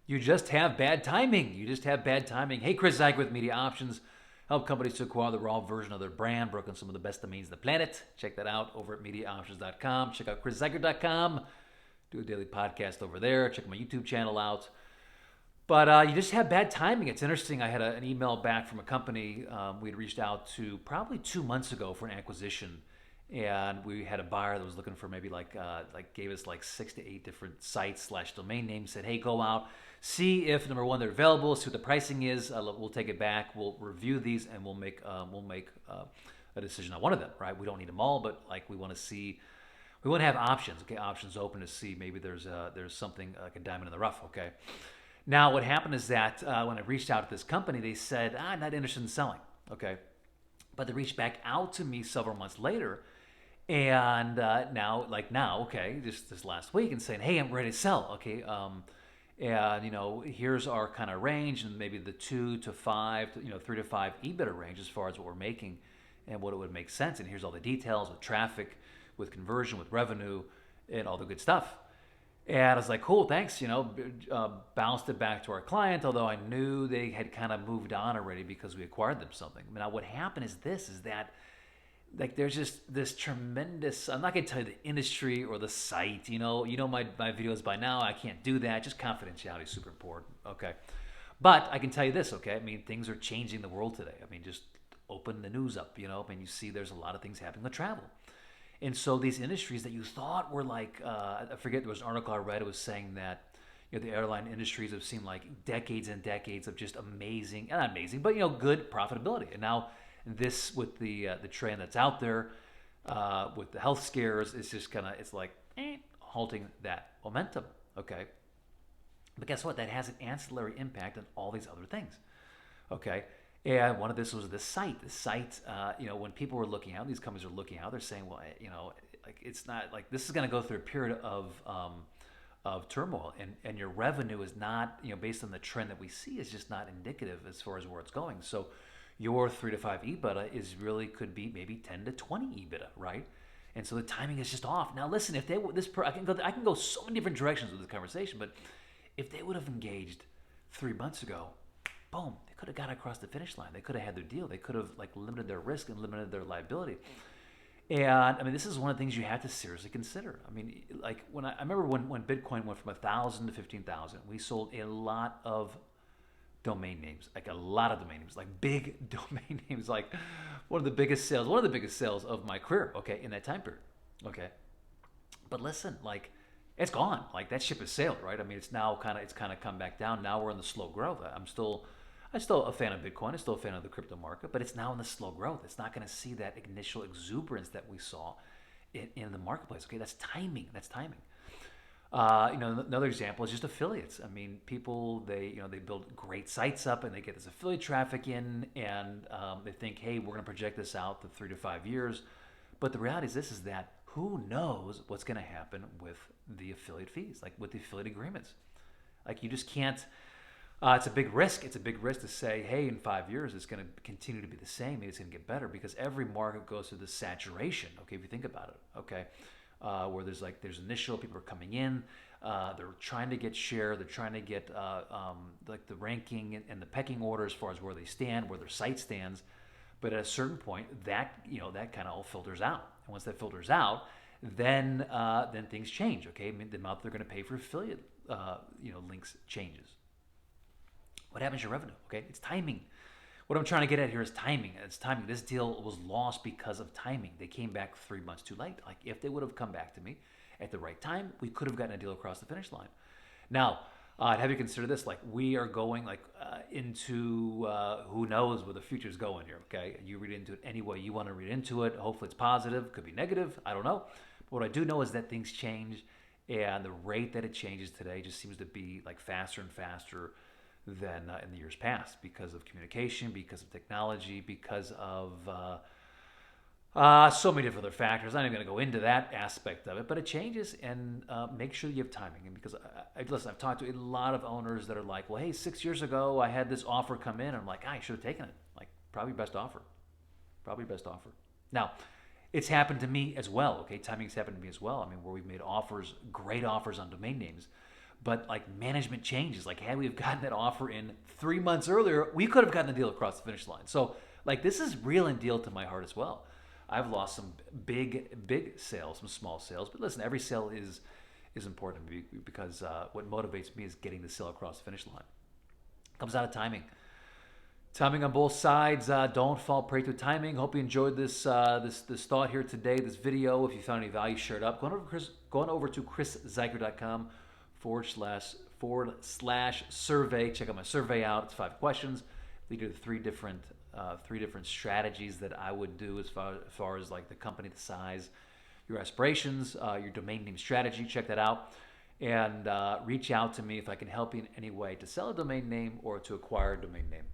You just have bad timing. You just have bad timing. Hey, Chris Zuiker with Media Options. Help companies to acquire the raw version of their brand, broken some of the best domains on the planet. Check that out over at MediaOptions.com. Check out ChrisZuiker.com. Do a daily podcast over there. Check my YouTube channel out. But you just have bad timing. It's interesting. I had an email back from a company we had reached out to probably 2 months ago for an acquisition, and we had a buyer that was looking for maybe like gave us like 6 to 8 different sites slash domain names. Said, hey, go out, see if number one they're available, see what the pricing is. We'll take it back. We'll review these, and we'll make a decision on one of them. Right? We don't need them all, but like we want to see. We want to have options, okay? Options open to see maybe there's something like a diamond in the rough, okay? Now, what happened is that when I reached out to this company, they said, I'm not interested in selling, okay? But they reached back out to me several months later, and now, okay, just this last week, and saying, hey, I'm ready to sell, okay? And here's our kind of range, and maybe the 2 to 5, 3 to 5 EBITDA range as far as what we're making and what it would make sense. And here's all the details with traffic, with conversion, with revenue, and all the good stuff. And I was like, cool, thanks. Bounced it back to our client, although I knew they had kind of moved on already because we acquired them something. Now, what happened is that like there's just this tremendous, I'm not going to tell you the industry or the site, my videos by now, I can't do that. Just confidentiality is super important, okay? But I can tell you this, okay? I mean, things are changing the world today. I mean, just open the news up, I mean, you see there's a lot of things happening with travel. And so these industries that you thought were like, I forget, there was an article I read, it was saying that the airline industries have seen like decades and decades of just amazing, not amazing, but good profitability. And now this with the trend that's out there, with the health scares, it's just it's like halting that momentum. Okay, but guess what? That has an ancillary impact on all these other things. Okay, and one of this was this site. This site, when people were looking out, these companies are looking out. They're saying, well, like it's not like this is going to go through a period of turmoil, and your revenue is not, based on the trend that we see, is just not indicative as far as where it's going. So your 3 to 5 EBITDA is really could be maybe 10 to 20 EBITDA, right? And so the timing is just off. Now, listen, if they I can go so many different directions with this conversation, but if they would have engaged 3 months ago, boom, they could have got across the finish line. They could have had their deal. They could have like limited their risk and limited their liability. And I mean, this is one of the things you have to seriously consider. I mean, like I remember when Bitcoin went from 1,000 to 15,000, we sold a lot of domain names, like a lot of domain names, like big domain names, like one of the biggest sales of my career, okay, in that time period, okay. But listen, like it's gone, like that ship has sailed, right? I mean, it's kind of come back down. Now we're in the slow growth. I'm still a fan of Bitcoin. I'm still a fan of the crypto market, but it's now in the slow growth. It's not going to see that initial exuberance that we saw in the marketplace. Okay, that's timing. That's timing. Another example is just affiliates. I mean, people they build great sites up and they get this affiliate traffic in, and they think, hey, we're going to project this out to 3 to 5 years. But the reality is this: is that who knows what's going to happen with the affiliate fees, like with the affiliate agreements. Like you just can't. It's a big risk. It's a big risk to say, hey, in 5 years, it's going to continue to be the same. Maybe it's going to get better because every market goes through this saturation. Okay, if you think about it. Okay, where there's initial people are coming in, they're trying to get share, they're trying to get like the ranking and the pecking order as far as where they stand, where their site stands. But at a certain point, that kind of all filters out. And once that filters out, then things change. Okay, I mean, the amount they're going to pay for affiliate links changes. What happens to your revenue? Okay, it's timing. What I'm trying to get at here is timing. It's timing. This deal was lost because of timing. They came back 3 months too late. Like if they would have come back to me at the right time, we could have gotten a deal across the finish line. Now, have you considered this? Like we are going into who knows where the future is going here. Okay, you read into it any way you want to read into it. Hopefully it's positive. Could be negative. I don't know. But what I do know is that things change, and the rate that it changes today just seems to be like faster and faster than in the years past because of communication, because of technology, because of so many different other factors. I'm not even going to go into that aspect of it, but it changes, and make sure you have timing. And because listen, I've talked to a lot of owners that are like, well, hey, 6 years ago I had this offer come in. I'm like, I should have taken it. Like, probably best offer. Probably best offer. Now, it's happened to me as well. Okay, timing's happened to me as well. I mean, where we've made offers, great offers on domain names. but like management changes. Like had we have gotten that offer in 3 months earlier, we could have gotten the deal across the finish line. So like this is real and deal to my heart as well. I've lost some big sales, some small sales, but listen, every sale is important to me because what motivates me is getting the sale across the finish line. Comes out of timing. Timing on both sides. Don't fall prey to timing. Hope you enjoyed this this thought here today, this video. If you found any value, share it up. Going over to chriszuiker.com // survey. Check out my survey out. It's 5 questions. We do three different strategies that I would do as far as like the company, the size, your aspirations, your domain name strategy. Check that out. And reach out to me if I can help you in any way to sell a domain name or to acquire a domain name.